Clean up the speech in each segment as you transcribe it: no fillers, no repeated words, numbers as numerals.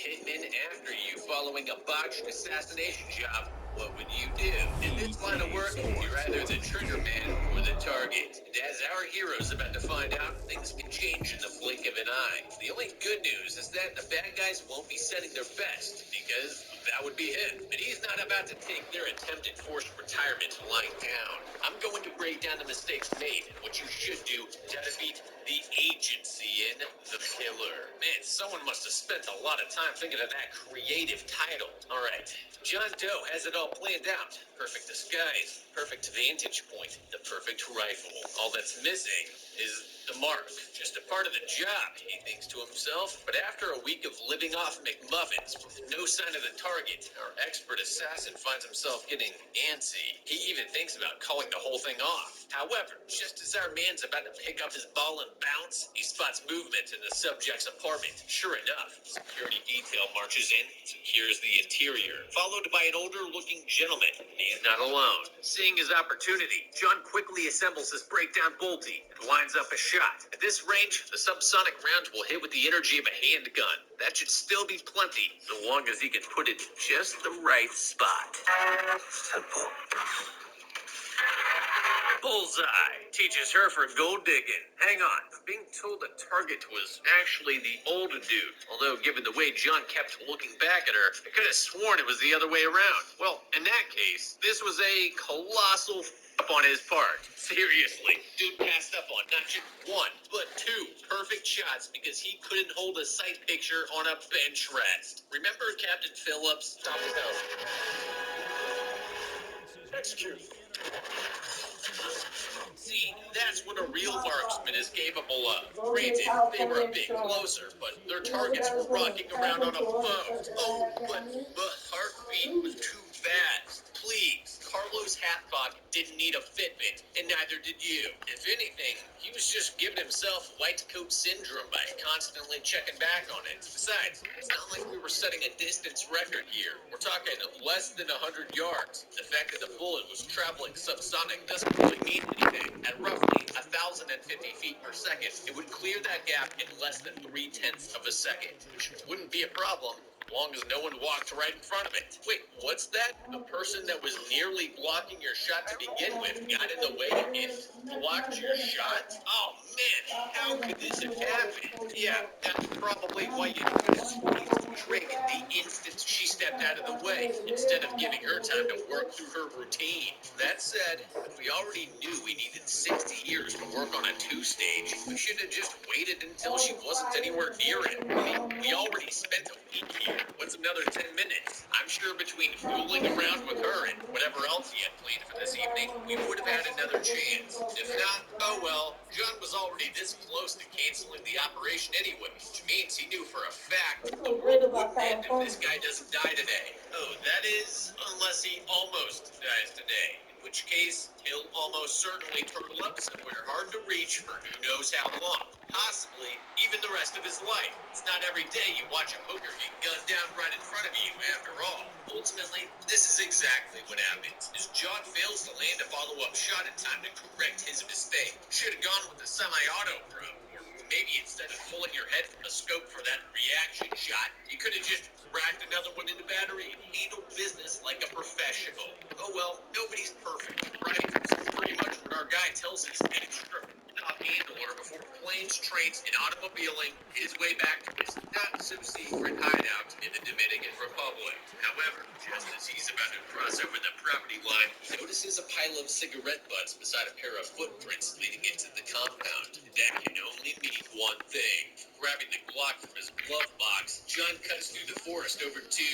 hitmen after you following a botched assassination job, what would you do? In this line of work, you're either the trigger man or the target. And as our hero's about to find out, things can change in the blink of an eye. The only good news is that the bad guys won't be setting their best, because that would be him. But he's not about to take their attempted forced retirement lying down. I'm going to break down the mistakes made and what you should do to defeat the agency in The Killer. Man, someone must have spent a lot of time thinking of that creative title. All right, John Doe has it all planned out. Perfect disguise, perfect vantage point, the perfect rifle. All that's missing is the mark. Just a part of the job, he thinks to himself. But after a week of living off McMuffins with no sign of the target, our expert assassin finds himself getting antsy. He even thinks about calling the whole thing off. However, just as our man's about to pick up his ball and bounce, he spots movement in the subject's apartment. Sure enough, security detail marches in, secures the interior, followed by an older-looking gentleman. He's not alone. Seeing his opportunity, John quickly assembles his breakdown bolty and lines up a shot. At this range, the subsonic round will hit with the energy of a handgun. That should still be plenty, so long as he can put it in just the right spot. Simple. Bullseye teaches her for gold digging. Hang on, I'm being told the target was actually the older dude. Although, given the way John kept looking back at her, I could have sworn it was the other way around. Well, in that case, this was a colossal up on his part. Seriously, dude passed up on not just one, but two perfect shots because he couldn't hold a sight picture on a bench rest. Remember Captain Phillips? Stop his house. Execute. See, that's what a real marksman is capable of. Granted, they were a bit closer, but their targets were rocking around on a boat. Oh, but the heartbeat was too fast. Please, Carlos Hathcock didn't need a Fitbit, and neither did you. If anything, he was just giving himself white coat syndrome by constantly checking back on it. Besides, it's not like we were setting a distance record here. We're talking less than 100 yards. The fact that the bullet was traveling subsonic doesn't really mean anything. At roughly 1,050 feet per second, it would clear that gap in less than 3/10 of a second, which wouldn't be a problem as long as no one walked right in front of it. Wait, what's that? The person that was nearly blocking your shot to begin with got in the way and blocked your shot? Oh man, how could this have happened? Yeah, that's probably why you squeezed the trigger the instant she stepped out of the way, instead of giving her time to work through her routine. That said, if we already knew we needed 60 years to work on a two-stage, we should have just waited until she wasn't anywhere near it. We already spent a week here. What's another 10 minutes? I'm sure between fooling around with her and whatever else he had planned for this evening, we would have had another chance. If not, oh well. John was already this close to canceling the operation anyway, which means he knew for a fact the world wouldn't end if this guy doesn't die today. Oh, that is, unless he almost dies today. In which case, he'll almost certainly turtle up somewhere hard to reach for who knows how long. Possibly even the rest of his life. It's not every day you watch a hooker get gunned down right in front of you, after all. Ultimately, this is exactly what happens, as John fails to land a follow-up shot in time to correct his mistake. Should have gone with the semi-auto probe, or maybe instead of pulling your head from the scope for that reaction shot, you could have just racked another one in the battery and handled business like a professional. Oh well, nobody's perfect, right? It's pretty much what our guy tells us extra handler before planes, trains, and automobiling his way back to his not-so-secret hideout in the Dominican Republic. However, just as he's about to cross over the property line, he notices a pile of cigarette butts beside a pair of footprints leading into the compound. That can only mean one thing. Grabbing the Glock from his glove box, John cuts through the forest over to...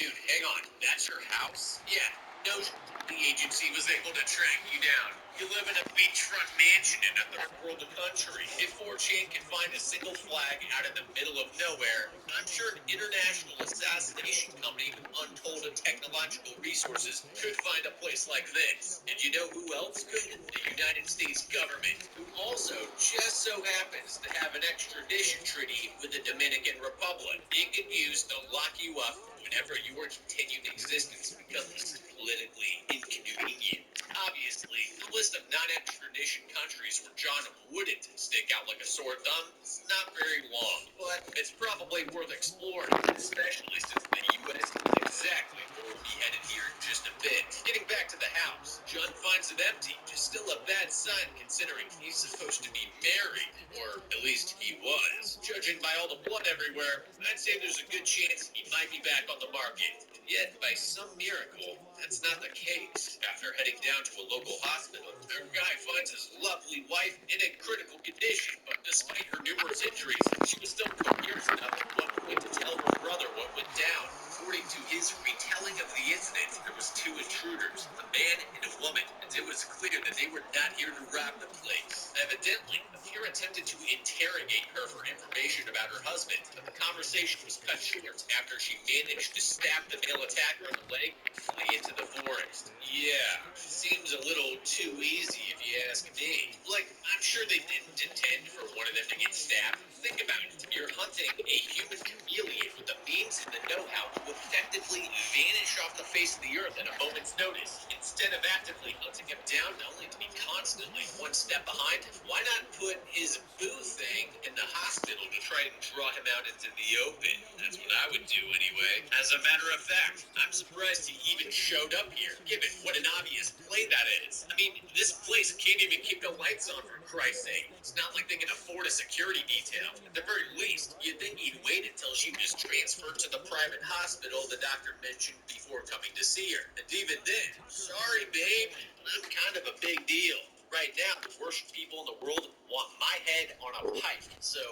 Dude, hang on. That's your house? Yeah. No, the agency was able to track you down. You live in a beachfront mansion in a third world country. If 4chan can find a single flag out in the middle of nowhere, I'm sure an international assassination company with untold technological resources could find a place like this. And you know who else could? The United States government, who also just so happens to have an extradition treaty with the Dominican Republic. It could use to lock you up whenever your continued existence becomes politically inconvenient. Obviously, the list of non-extradition countries where John wouldn't stick out like a sore thumb is not very long, but it's probably worth exploring Florida, especially since the U.S. is exactly where we'll be headed here in just a bit. Getting back to the house, John finds it empty, which is still a bad sign considering he's supposed to be married, or at least he was. Judging by all the blood everywhere, I'd say there's a good chance he might be back on the market. Yet, by some miracle, that's not the case. After heading down to a local hospital, our guy finds his lovely wife in a critical condition, but despite her numerous injuries, she was still coherent enough at one point to tell her brother what went down. According to his retelling of the incident, there was two intruders, a man and a woman, and it was clear that they were not here to rob the place. Evidently, the pair attempted to interrogate her for information about her husband, but the conversation was cut short after she managed to stab the male attacker in the leg and flee into the forest. Yeah, seems a little too easy if you ask me. Like, I'm sure they didn't intend for one of them to get stabbed. Think about it. You're hunting a human chameleon with the means and the know-how to effectively vanish off the face of the earth at a moment's notice. Instead of actively hunting him down only to be constantly one step behind, why not put his boo thing in the hospital to try and draw him out into the open? That's what I would do anyway. As a matter of fact, I'm surprised he even showed up here, given what an obvious play that is. I mean, this place can't even keep the lights on, for Christ's sake. It's not like they can afford a security detail. At the very least, you'd think he'd wait until she was transferred to the private hospital the doctor mentioned before coming to see her. And even then, sorry babe, I'm kind of a big deal. Right now, the worst people in the world want my head on a pike. So,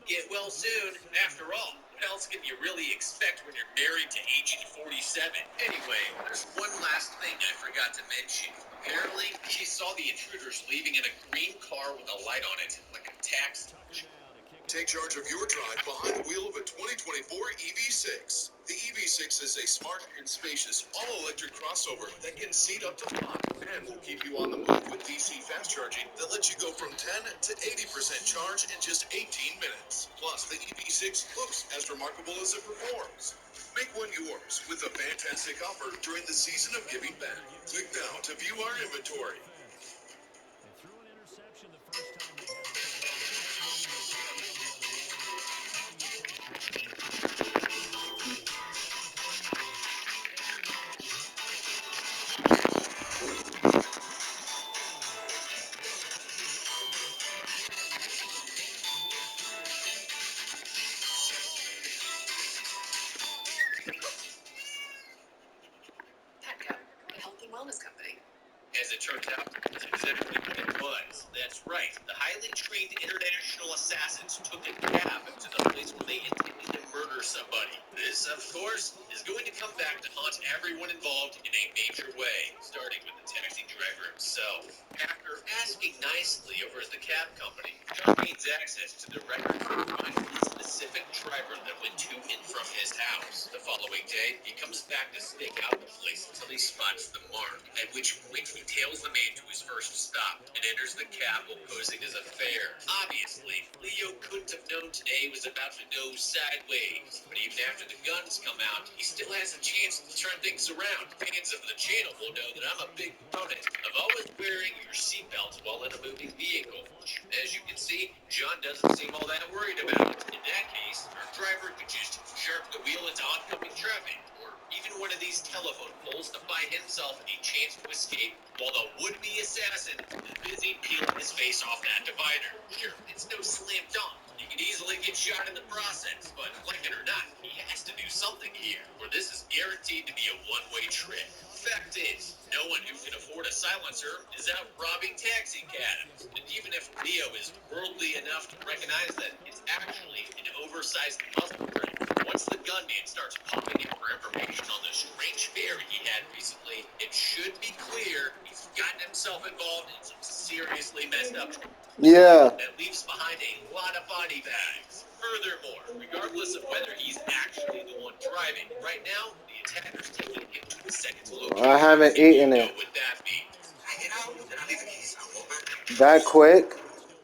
get well soon. After all, what else can you really expect when you're married to Agent 47? Anyway, there's one last thing I forgot to mention. Apparently, she saw the intruders leaving in a green car with a light on it, like a taxi. Take charge of your drive behind the wheel of a 2024 EV6. The EV6 is a smart and spacious all-electric crossover that can seat up to 5 and will keep you on the move with DC fast charging that lets you go from 10 to 80% charge in just 18 minutes. Plus, the EV6 looks as remarkable as it performs. Make one yours with a fantastic offer during the season of giving back. Click now to view our inventory. As it turns out, that's exactly what it was. That's right. The highly trained international assassins took a cab to the place where they intended to murder somebody. This, of course, is going to come back to haunt everyone involved in a major way, starting with the taxi driver himself. After asking nicely over at the cab company, John gains access to the record to find the specific driver that went to and from his house. The following day, he comes back to stake out the place until he spots the mark, at which point he tails the man to his first stop and enters the cab while posing as a fare. Obviously, Leo couldn't have known today was about to go sideways, but even after the guns come out, he still has a chance to turn things around. Fans of the channel will know that I'm a big proponent of always wearing your seatbelt while in a moving vehicle. As you can see, John doesn't seem all that worried about it. In that case, our driver could just jerk the wheel into oncoming traffic, or even one of these telephone poles to buy himself a chance to escape while the would-be assassin is busy peeling his face off that divider. Sure, it's no slam dunk. He could easily get shot in the process, but like it or not, he has to do something here, or this is guaranteed to be a one-way trip. Fact is, no one who can afford a silencer is out robbing taxi cabs. And even if Leo is worldly enough to recognize that it's actually an oversized muzzle brake, once the gunman starts pumping him for information on the strange fare he had recently, it should be clear he's gotten himself involved in some seriously messed up that leaves behind a lot of body bags. Furthermore, regardless of whether he's actually the one driving, right now, the attacker's taking him to the second location. I haven't eaten it. What that means. That quick?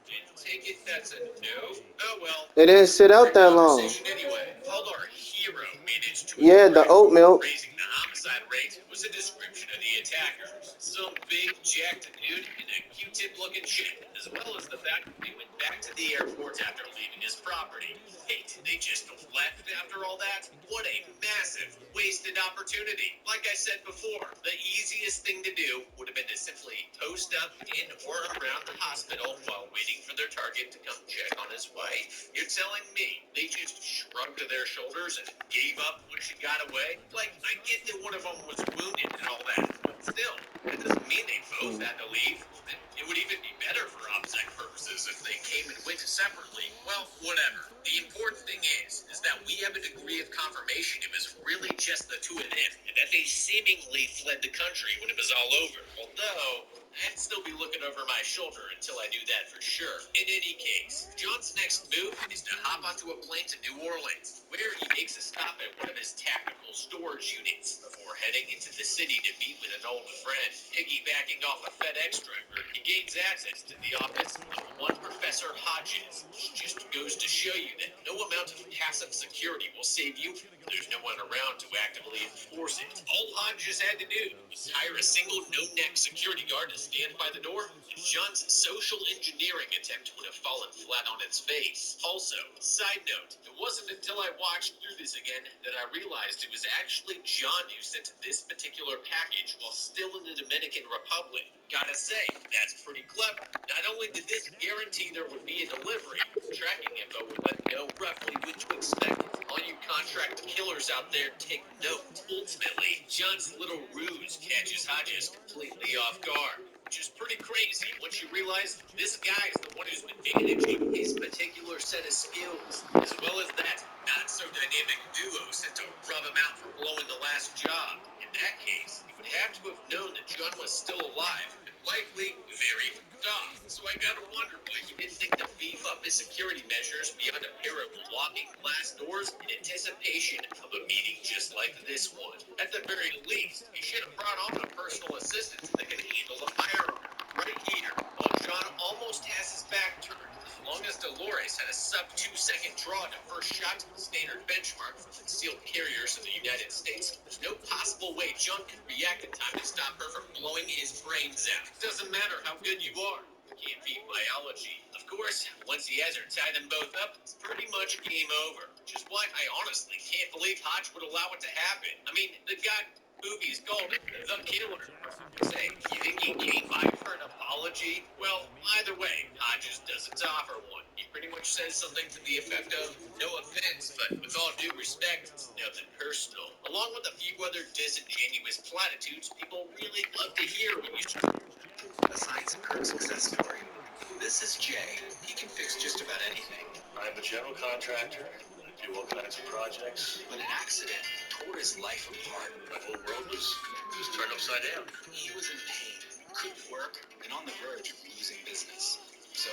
Didn't take it, that's a no. Oh well. It didn't sit out that long. Anyway, all our hero managed to The oat milk. raising the homicide rate was a description of the attackers. Some big jacked dude in a Q-tip looking shit, as well as the fact that they went back to the airport after leaving his property. Wait, they just left after all that? What a massive wasted opportunity. Like I said before, the easiest thing to do would have been to simply post up in or around the hospital while waiting for their target to come check on his wife. You're telling me they just shrugged their shoulders and gave up when she got away? Like, I get that one of them was wounded and all that, but still, that doesn't mean they both had to leave. It would even be better for OPSEC purposes if they came and went separately. Well, whatever. The important thing is that we have a degree of confirmation it was really just the two of them, and that they seemingly fled the country when it was all over. Although, I'd still be looking over my shoulder until I knew that for sure. In any case, John's next move is to hop onto a plane to New Orleans, where he makes a stop at one of his tactical storage units before heading into the city to meet with an old friend. Piggybacking off a FedEx driver, he gains access to the office of one Professor Hodges, which just goes to show you that no amount of passive security will save you. There's no one around to actively enforce it. All Hodges had to do was hire a single no-neck security guard to stand by the door, and John's social engineering attempt would have fallen flat on its face. Also, side note, it wasn't until I watched through this again that I realized it was actually John who sent this particular package while still in the Dominican Republic. Gotta say, that's pretty clever. Not only did this guarantee there would be a delivery, tracking info would let you know roughly when to expect it. All you contract killers out there, take note. Ultimately, John's little ruse catches Hodges completely off guard, which is pretty crazy once you realize this guy's the one who's been managing his particular set of skills, as well as that not-so-dynamic duo sent to rub him out for blowing the last job. In that case, he would have to have known that John was still alive, and likely very off. So I gotta wonder why he didn't think to beef up his security measures beyond a pair of locking glass doors in anticipation of a meeting just like this one. At the very least, he should have brought on a personal assistant that could handle the firearm. Right here, while John almost has his back turned, as long as Dolores had a sub-2-second draw to first shot to the standard benchmark for concealed carriers in the United States, there's no possible way John could react in time to stop her from blowing his brains out. Doesn't matter how good you are. You can't beat biology. Of course, once he has her tie them both up, it's pretty much game over. Which is why I honestly can't believe Hodge would allow it to happen. I mean, the guy movies called it The Killer. Say, you think he came by for an apology? Well, either way, Hodges doesn't offer one. He pretty much says something to the effect of, no offense, but with all due respect, it's nothing personal. Along with a few other disingenuous platitudes people really love to hear when you a Science and Kirk success story. This is Jay. He can fix just about anything. I'm a general contractor. I do all kinds of projects. But an accident tore his life apart. My whole world was just turned upside down. He was in pain, couldn't work, and on the verge of losing business. So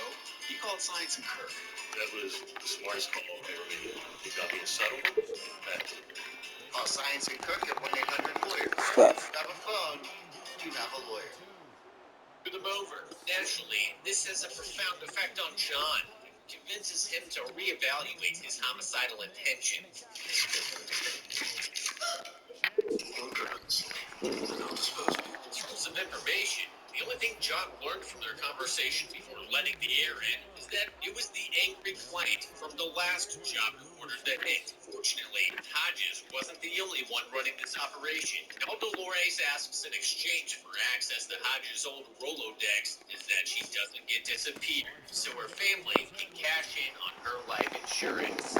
he called Science and Kirk. That was the smartest call I ever made. He got me a settlement. And Call Science and Cook at 1-800-LAWYER. Fuck. You have a phone, you have a lawyer. Put him over. Naturally, this has a profound effect on John. It convinces him to reevaluate his homicidal intentions. no drugs. No disposable. In terms of information, the only thing John learned from their conversation before letting the air in is that it was the angry client from the last job who ordered the hit. Fortunately, Hodges wasn't the only one running this operation. All Dolores asks in exchange for access to Hodges' old Rolodex is that she doesn't get disappeared, so her family can cash in on her life insurance.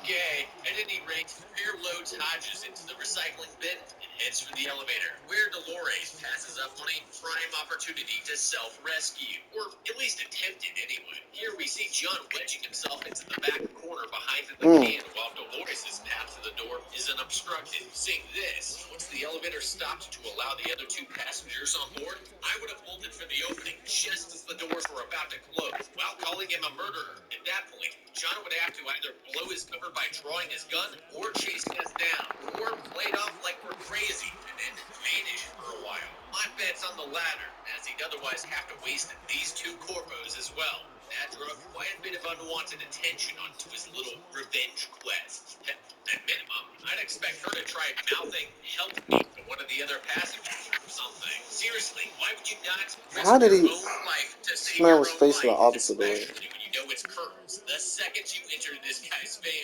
Okay, at any rate, Spear loads Hodges into the recycling bin and heads for the elevator, where Dolores passes up on a prime opportunity to self-rescue, or at least attempt it anyway. Here we see John wedging himself into the back corner behind the can while Dolores' path to the door is unobstructed. Seeing this, once the elevator stopped to allow the other two passengers on board, I would have bolted for the opening just as the doors were about to close, while calling him a murderer. At that point, John would have to either blow his cover by drawing his gun, or chasing us down, or play it off like we're crazy, and then vanish for a while. My bet's on the latter, as he'd otherwise have to waste these two corpos as well. That drew quite a bit of unwanted attention onto his little revenge quest. At minimum, I'd expect her to try mouthing "help me" to one of the other passengers or something. Seriously, why would you not risk How did your he own life to save smell your his own face the life, opposite way? especially when you know it's Kurt's? The second you enter this guy's van,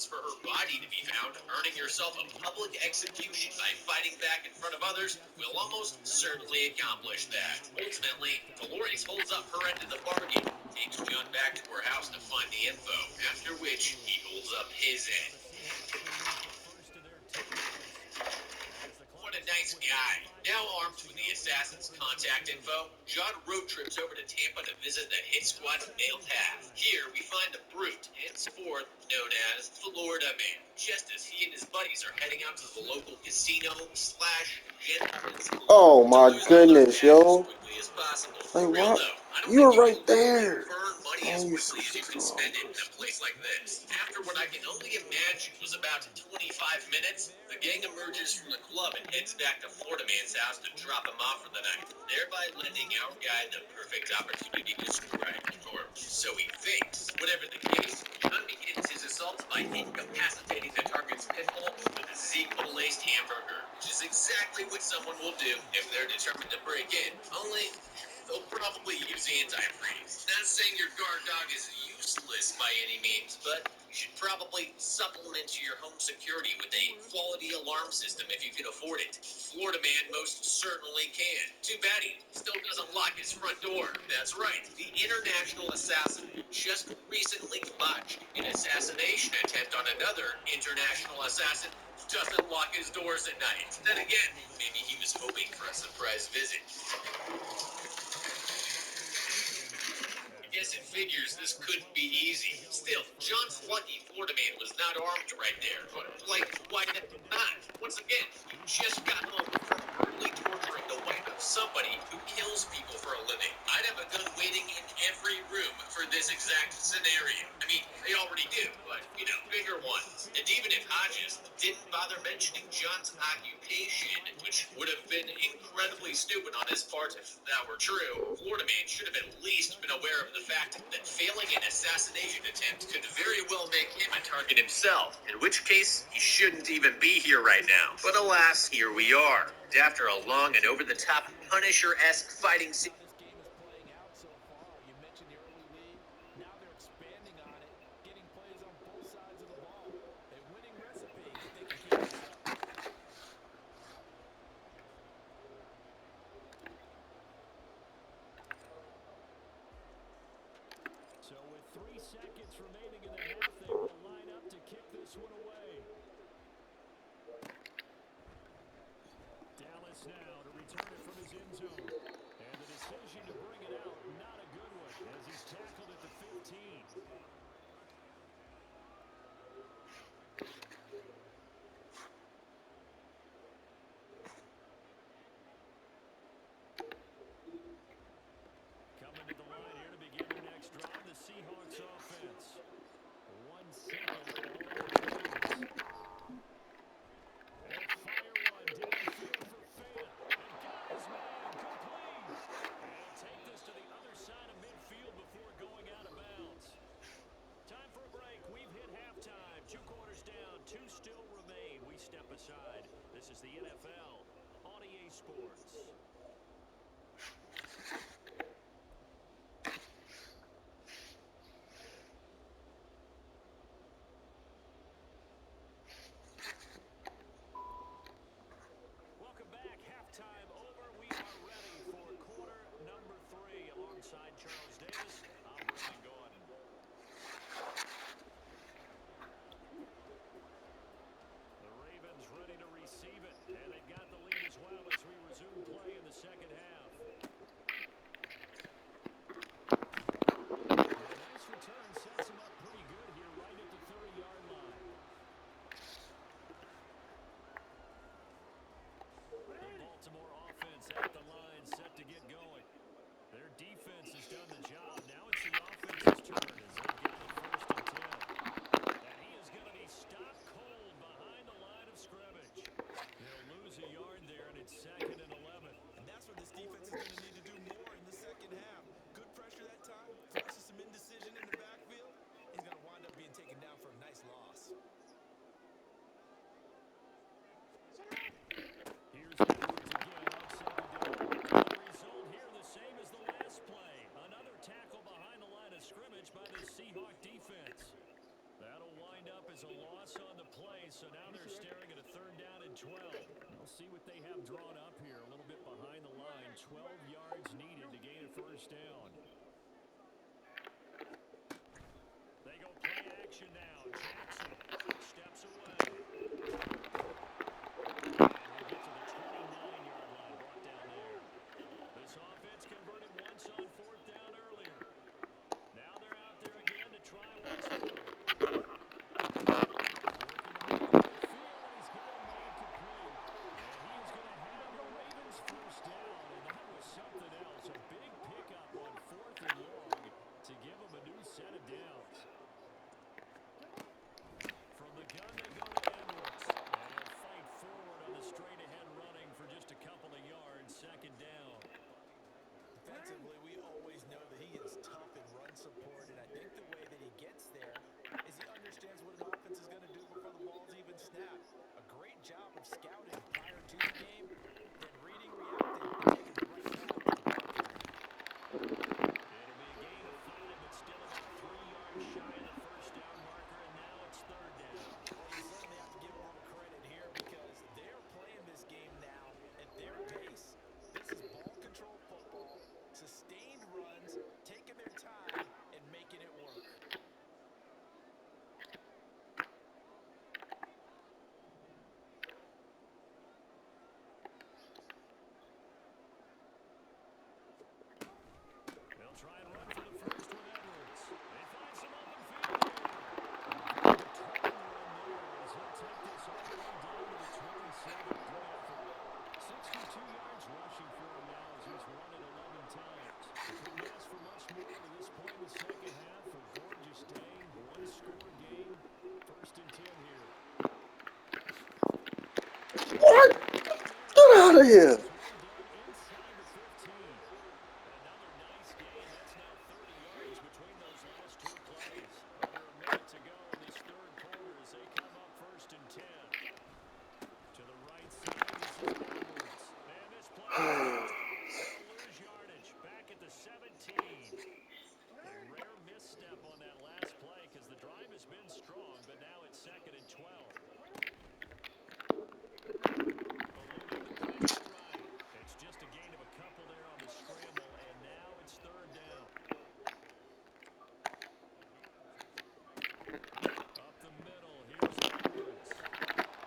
for her body to be found, earning herself a public execution by fighting back in front of others, will almost certainly accomplish that. Ultimately, Dolores holds up her end of the bargain, takes John back to her house to find the info, after which he holds up his end. What a nice guy. Now armed with the assassin's contact info, John road trips over to Tampa to visit the hit squad's male half. Here we find the brute, henceforth known as Florida Man, just as he and his buddies are heading out to the local casino/gentleman's club Oh to my lose all their goodness, cash as yo. quickly as possible. Like For real what? though, I don't You were think you right can there. earn money as Man, you quickly as you can spend it in a place like this. After what I can only imagine was about 25 minutes, the gang emerges from the club and heads back to Florida Man's house to drop him off for the night, thereby lending our guy the perfect opportunity to strike, or so he thinks. Whatever the case, John begins his assault by incapacitating the target's pistol with a Ziegler-laced hamburger, which is exactly what someone will do if they're determined to break in, only they'll probably use antifreeze. Not saying your guard dog is useless by any means, but you should probably supplement your home security with a quality alarm system if you can afford it. Florida Man most certainly can. Too bad he still doesn't lock his front door. That's right, the international assassin just recently botched an assassination attempt on another international assassin doesn't lock his doors at night. Then again, maybe he was hoping for a surprise visit. I guess it figures this couldn't be easy. Still, John's lucky Florida Man was not armed right there. But, like, why not? Once again, you just got home from brutally torturing the wife of somebody who kills people for a living. I'd have a gun waiting in every room for this exact scenario. I mean, they already do, but, bigger ones. And even if Hodges didn't bother mentioning John's occupation, which would have been incredibly stupid on his part if that were true, Florida Man should have at least been aware of the fact that failing an assassination attempt could very well make him a target himself, in which case he shouldn't even be here right now. But alas, here we are. And after a long and over-the-top Punisher-esque fighting scene, So with 3 seconds remaining in the half, they will line up to kick this one away. Dallas now to return it from his end zone. And the decision to bring it out, not a good one, as he's tackled at the 15. Coming to the line here to begin their next drive, the Seahawks offense. 1 second to hold on to things. They'll fire one downfield for Fant. And got his man complete. And he'll take this to the other side of midfield before going out of bounds. Time for a break. We've hit halftime. 2 quarters down. 2 still remain. We step aside. This is the NFL on EA Sports. Welcome back. Halftime over. We are ready for quarter number 3. Alongside Charles Davis, I'm Brian Gordon. The Ravens ready to receive it. And they've got the lead as well as we resume play in so now they're staring at a 3rd down and 12. We'll see what they have drawn up here. A little bit behind the line. 12 yards needed to gain a 1st down. They go play action now. Jackson steps away. And we'll get to the 29-yard line, brought down there. This offense converted once on 4th down earlier. Now they're out there again to try once more. Defensively, we always know that he is tough in run support, and I think the way that he gets there is he understands what an offense is going to do before the ball's even snapped. A great job of scouting prior to the game, then reading, reacting, and taking the right path to the ball carrier. It'll be a gain of 5, but still about 3 yards shy of the 1st down marker, and now it's 3rd down. Well, you certainly have to give him a little credit here because they're playing this game now at their pace. This is ball control football, sustained runs, taking their time, and making it work. They'll try and run for the 1st with Edwards. They find some open field here. A determined run there as he'll take this all the way down to the 27. Good effort. 62 yards rushing for him now as he's run it 11 times. Couldn't ask for much more to this point in the 2nd half. A gorgeous day, 1-score game. 1st and 10 here. What? Get out of here. Inside the 15. Another nice gain. That's now 30 yards between those last 2 plays. Under a minute to go in this 3rd quarter as they come up 1st and 10. To the right side, this is Edwards. And this play will lose yardage. Back at the 17. A rare misstep on that last play because the drive has been strong, but now it's 2nd and 12. Eluding the pressure right. It's just a gain of a couple there on the scramble, and now it's 3rd down. Up the middle, here's Edwards.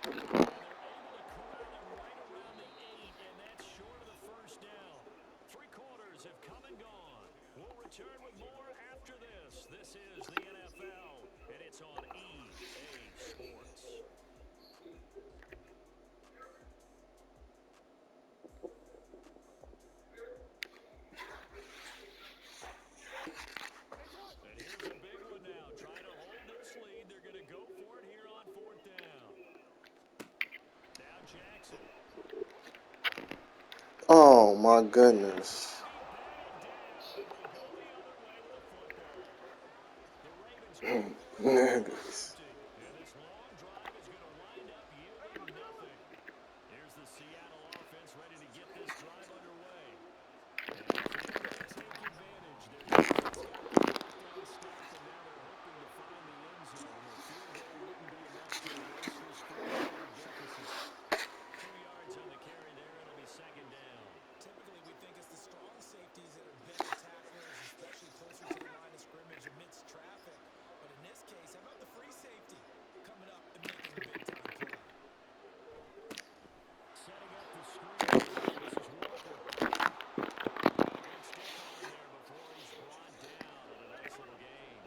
And they're able to corral him right around the 8, and that's short of the 1st down. 3 quarters have come and gone. We'll return with more after this. This is the NFL, and it's on EA Sports. And here's a big one now. Trying to hold this lead. They're going to go for it here on 4th down. Now Jackson. Oh my goodness. Niggas. And this long drive is going to wind up yielding nothing. Here's the Seattle offense ready to get this drive underway. And can they take advantage? Their defense got the 4th down stop, and now they're hoping to find the end zone. A field goal wouldn't be enough to erase this 4-yard deficit. 2 yards on the carry there. It'll be 2nd down. Typically, we think it's the strong safeties that are better tacklers, especially closer to the line of scrimmage amidst traffic. But in this case, how about the free safety coming up and making a big-time play? Setting up the screen. This is Walker. Good stiff arm there before he's brought down, and a nice little gain.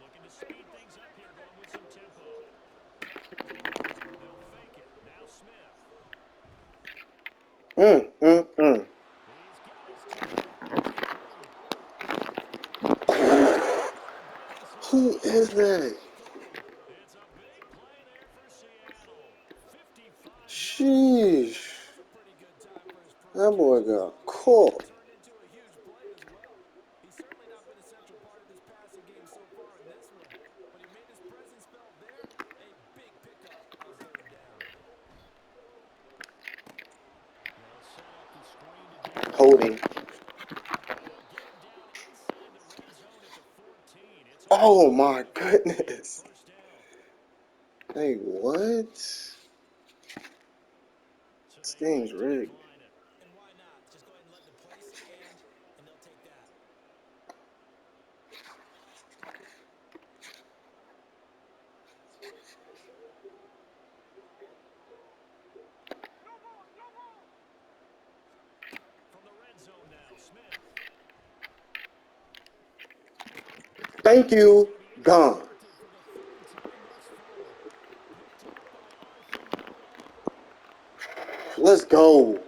Looking to speed things up here, going with some tempo. They'll fake it. Now Smith. He's got his Who is that? It's a big play there for Seattle. 55 Sheesh. That was a pretty good time for his first That boy catch. got caught. Turned into a huge play as well. He's certainly not been a central part of this passing game so far in this one, but he made his presence felt there. A big pickup on 3rd down. They'll set up the screen to Davis. Holding. They'll get him down inside the red zone at the 14. It's Oh my goodness. 1st down. Hey, what? So This they game's elect to rigged. decline it. And why not? Just go ahead and let the play stand, and they'll take that. From the red zone now, Smith. Thank you. Gone. Intercepted for the third time thus far. Picked off by Arthur Miller. Let's go.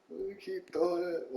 We keep throwing it.